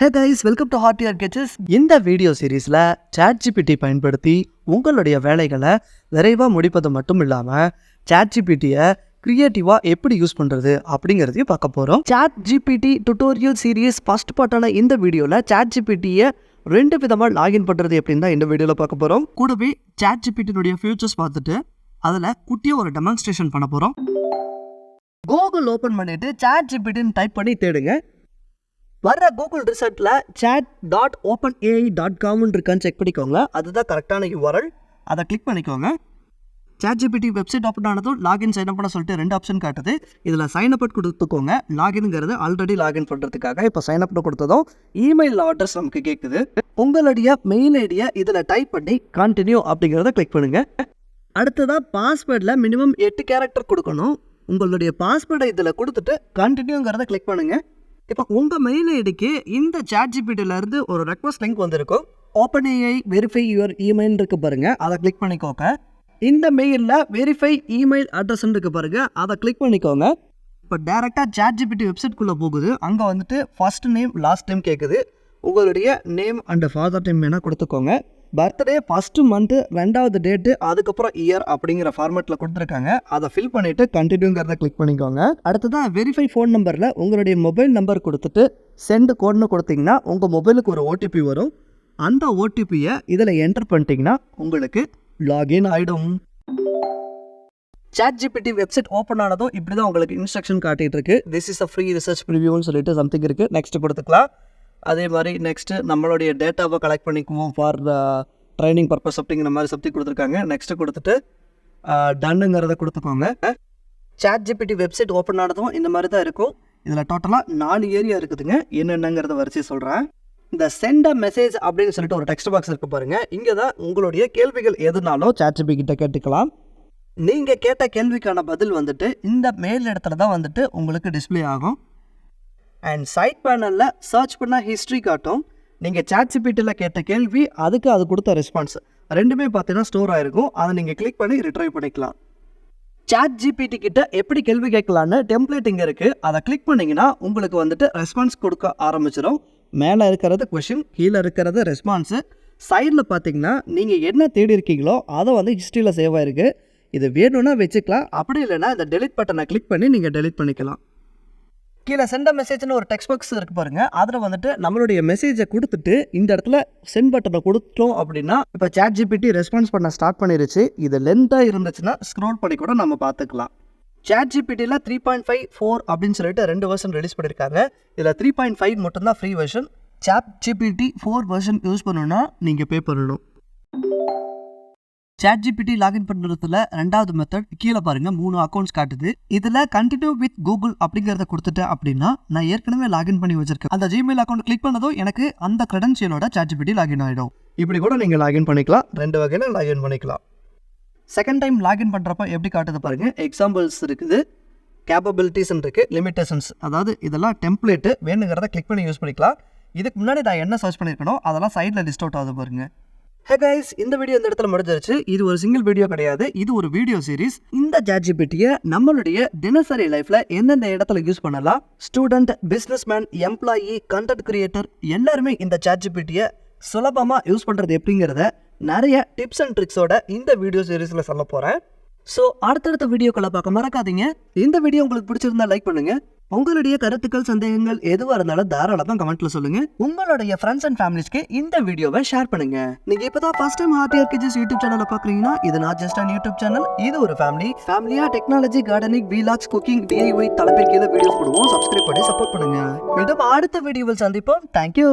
Hey guys, welcome to Hot Air Catches. இந்த video சீரீஸில் ChatGPT பயன்படுத்தி உங்களுடைய வேலைகளை விரைவாக முடிப்பது மட்டும் இல்லாமல் ChatGPTயை க்ரியேட்டிவாக எப்படி யூஸ் பண்ணுறது அப்படிங்கிறதையும் பார்க்க போகிறோம். ChatGPT டுட்டோரியல் சீரீஸ் ஃபஸ்ட் பார்ட்டான இந்த வீடியோவில் ChatGPTயை 2 விதமாக லாகின் பண்ணுறது எப்படின்னு தான் இந்த வீடியோவில் பார்க்க போகிறோம். கூடவே ChatGPTனுடைய ஃபியூச்சர்ஸ் பார்த்துட்டு அதில் குட்டியாக ஒரு டெமான்ஸ்ட்ரேஷன் பண்ண போகிறோம். கூகுள் ஓப்பன் பண்ணிவிட்டு ChatGPTன்னு டைப் பண்ணி தேடுங்க. வர்ற கூகுள் ரிசல்ட்டில் chat.openai.com இருக்கான்னு செக் பண்ணிக்கோங்க. அதுதான் கரெக்டான URL. அதை கிளிக் பண்ணிக்கோங்க. ChatGPT வெப்சைட் ஓப்பன் ஆனதும் லாகின் சைன் அப் பண்ண சொல்லிட்டு 2 ஆப்ஷன் காட்டுது. இதில் சைன் அப் கொடுத்துக்கோங்க. லாகின்ங்கிறது ஆல்ரெடி லாகின் பண்ணுறதுக்காக. இப்போ சைன் அப் கொடுத்ததும் இமெயில் அட்ரஸ் நமக்கு கேட்குது. உங்களுடைய மெயில் ஐடியை இதில் டைப் பண்ணி கண்டினியூ அப்படிங்கிறத கிளிக் பண்ணுங்கள். அடுத்ததாக பாஸ்வேர்டில் மினிமம் 8 கேரக்டர் கொடுக்கணும். உங்களுடைய பாஸ்வேர்டை இதில் கொடுத்துட்டு கண்டினியூங்கிறத கிளிக் பண்ணுங்கள். இப்போ உங்கள் மெயில் ஐடிக்கு இந்த ChatGPTலேருந்து ஒரு ரெக்வஸ்ட் லிங்க் வந்திருக்கும். OpenAI வெரிஃபை யுவர் இமெயில் இருக்கு பாருங்கள், அதை கிளிக் பண்ணிக்கோங்க. இந்த மெயிலில் வெரிஃபை இமெயில் அட்ரஸ்ன்னு இருக்கு பாருங்கள், அதை கிளிக் பண்ணிக்கோங்க. இப்போ டேரெக்டாக ChatGPT வெப்சைட்குள்ளே போகுது. அங்கே வந்துட்டு ஃபர்ஸ்ட் நேம் லாஸ்ட் நேம் கேட்குது. உங்களுடைய நேம் அண்ட் ஃபாதர் நேம் வேணால் கொடுத்துக்கோங்க. பர்த்டே ஃபஸ்ட்டு மந்த்து 2வது டேட்டு அதுக்கப்புறம் இயர் அப்படிங்கிற ஃபார்மேட்டில் கொடுத்துருக்காங்க. அதை ஃபில் பண்ணிவிட்டு கண்டினியூங்கிறத கிளிக் பண்ணிக்கோங்க. அடுத்ததான் வெரிஃபை ஃபோன் நம்பரில் உங்களுடைய மொபைல் நம்பர் கொடுத்துட்டு சென்ட் கோட்னு கொடுத்தீங்கன்னா உங்கள் மொபைலுக்கு ஒரு OTP வரும். அந்த OTPயை இதில் என்டர் பண்ணிட்டீங்கன்னா உங்களுக்கு லாகின் ஆகிடும். ChatGPT வெப்சைட் ஓப்பன் ஆனதும் இப்படி தான் உங்களுக்கு இன்ஸ்ட்ரக்ஷன் காட்டிகிட்டு இருக்கு. This is a free research ப்ரிவியூன்னு சொல்லிட்டு சம்திங் இருக்குது. நெக்ஸ்ட் கொடுத்துக்கலாம். அதே மாதிரி நெக்ஸ்ட்டு நம்மளுடைய டேட்டாவை கலெக்ட் பண்ணிக்குவோம் ஃபார் ட்ரைனிங் பர்பஸ் அப்படிங்கிற மாதிரி சப்ஜெக்ட் கொடுத்துருக்காங்க. நெக்ஸ்ட்டு கொடுத்துட்டு டன்னுங்கிறத கொடுத்துக்கோங்க. ChatGPT வெப்சைட் ஓப்பன் ஆனதும் இந்த மாதிரி தான் இருக்கும். இதில் டோட்டலாக 4 ஏரியா இருக்குதுங்க. என்னென்னங்கிறத வரிசை சொல்கிறேன். இந்த சென்ட் அ மெசேஜ் அப்படின்னு சொல்லிட்டு ஒரு டெக்ஸ்ட் பாக்ஸ் இருக்குது பாருங்கள். இங்கே தான் உங்களுடைய கேள்விகள் எதுனாலும் ChatGPT கிட்ட கேட்டுக்கலாம். நீங்கள் கேட்ட கேள்விக்கான பதில் வந்துட்டு இந்த மேல் இடத்துல தான் வந்துட்டு உங்களுக்கு டிஸ்பிளே ஆகும். அண்ட் சைட் பேனலில் சர்ச் பண்ணால் ஹிஸ்ட்ரி காட்டும். நீங்கள் ChatGPTயில் கேட்ட கேள்வி அதுக்கு அது கொடுத்த ரெஸ்பான்ஸ் ரெண்டுமே பார்த்தீங்கன்னா ஸ்டோர் ஆகிருக்கும். அதை நீங்கள் கிளிக் பண்ணி ரிட்ரைவ் பண்ணிக்கலாம். ChatGPT கிட்ட எப்படி கேள்வி கேட்கலான்னு டெம்ப்ளேட் இங்கே இருக்குது. அதை கிளிக் பண்ணிங்கன்னா உங்களுக்கு வந்துட்டு ரெஸ்பான்ஸ் கொடுக்க ஆரம்பிச்சிடும். மேலே இருக்கிறது கொஷின், கீழே இருக்கிறது ரெஸ்பான்ஸு. சைடில் பார்த்தீங்கன்னா நீங்கள் என்ன தேடி இருக்கீங்களோ அதை வந்து ஹிஸ்ட்ரியில் சேவ் ஆகிருக்கு. இது வேணும்னா வச்சுக்கலாம், அப்படி இல்லைன்னா இந்த டெலிட் பட்டனை கிளிக் பண்ணி நீங்கள் டெலிட் பண்ணிக்கலாம். கீழே சென்ட் அ மெசேஜ்னு ஒரு டெக்ஸ்ட் பாக்ஸ் இருக்குது பாருங்கள். அதில் வந்துட்டு நம்மளுடைய மெசேஜை கொடுத்துட்டு இந்த இடத்துல சென்ட் பட்டனை கொடுத்தோம் அப்படின்னா இப்போ ChatGPT ரெஸ்பான்ஸ் பண்ண ஸ்டார்ட் பண்ணிருச்சு. இது லென்த்தாக இருந்துச்சுன்னா ஸ்க்ரோல் பண்ணி கூட நம்ம பார்த்துக்கலாம். ChatGPTயில் 3.54 அப்படின்னு சொல்லிட்டு 2 வெர்ஷன் ரிலீஸ் பண்ணியிருக்காங்க. இதில் 3.5 மட்டும்தான் free version. ChatGPT 4 version use பண்ணணும்னா நீங்கள் பே பண்ணணும். ChatGPT லாகின் பண்ணுறதுல 2வது மெத்தட் கீழே பாருங்கள் 3 அக்கௌண்ட்ஸ் காட்டுது. இதில் கண்டினியூ வித் கூகுள் அப்படிங்கிறத கொடுத்துட்டேன் அப்படின்னா நான் ஏற்கனவே லாகின் பண்ணி வச்சிருக்கேன். அந்த ஜிமெயில் அக்கௌண்ட் கிளிக் பண்ணதும் எனக்கு அந்த கிரெடென்ஷியலோட ChatGPT லாகின் ஆகிடும். இப்படி கூட நீங்கள் லாகின் பண்ணிக்கலாம். 2 வகையில் லாகின் பண்ணிக்கலாம். செகண்ட் டைம் லாகின் பண்ணுறப்ப எப்படி காட்டுது பாருங்கள். எக்ஸாம்பிள்ஸ் இருக்குது, கேப்பபிலிட்டிஸ் இருக்குது, லிமிட்டேஷன்ஸ். அதாவது இதெல்லாம் டெம்ப்ளேட்டு வேணுங்கிறத கிளிக் பண்ணி யூஸ் பண்ணிக்கலாம். இதுக்கு முன்னாடி நான் என்ன சர்ச் பண்ணியிருக்கணும் அதெல்லாம் சைடில் லிஸ்ட் அவுட் ஆகுது பாருங்கள். ஹே கைஸ், இந்த வீடியோ இந்த இடத்துல முடிஞ்சிருச்சு. இது ஒரு சிங்கிள் வீடியோ கிடையாது, இது ஒரு வீடியோ சீரிஸ். இந்த ChatGPTயை நம்மளுடைய தினசரி லைஃப்ல எந்தெந்த இடத்துல யூஸ் பண்ணலாம், student, businessman, employee, content creator எல்லாருமே இந்த ChatGPTயை சுலபமாக யூஸ் பண்ணுறது எப்படிங்கிறத நிறைய டிப்ஸ் அண்ட் ட்ரிக்ஸோட இந்த வீடியோ சீரிஸில் சொல்ல போகிறேன். ஸோ அடுத்தடுத்த வீடியோக்களை பார்க்க மறக்காதீங்க. இந்த வீடியோ உங்களுக்கு பிடிச்சிருந்தா லைக் பண்ணுங்கள். உங்களுடைய கருத்துக்கள், சந்தேகங்கள் எதுவாக இருந்தாலும் தாராளமாக கமெண்ட்டில் சொல்லுங்கள். உங்களுடைய ஃப்ரெண்ட்ஸ் அண்ட் ஃபேமிலிஸ்க்கு இந்த வீடியோவை ஷேர் பண்ணுங்கள். நீங்கள் இப்போ தான் first time hot air gauges YouTube சேனலை பார்க்குறீங்கன்னா இது not just an YouTube channel, இது ஒரு ஃபேமிலியாக technology, gardening, vlogs, cooking, DIY தலைப்பில் கீழே வீடியோஸ் போடுவோம். சப்ஸ்கிரைப் பண்ணி சப்போர்ட் பண்ணுங்கள். மீண்டும் அடுத்த வீடியோவில் சந்திப்போம். தேங்க்யூ.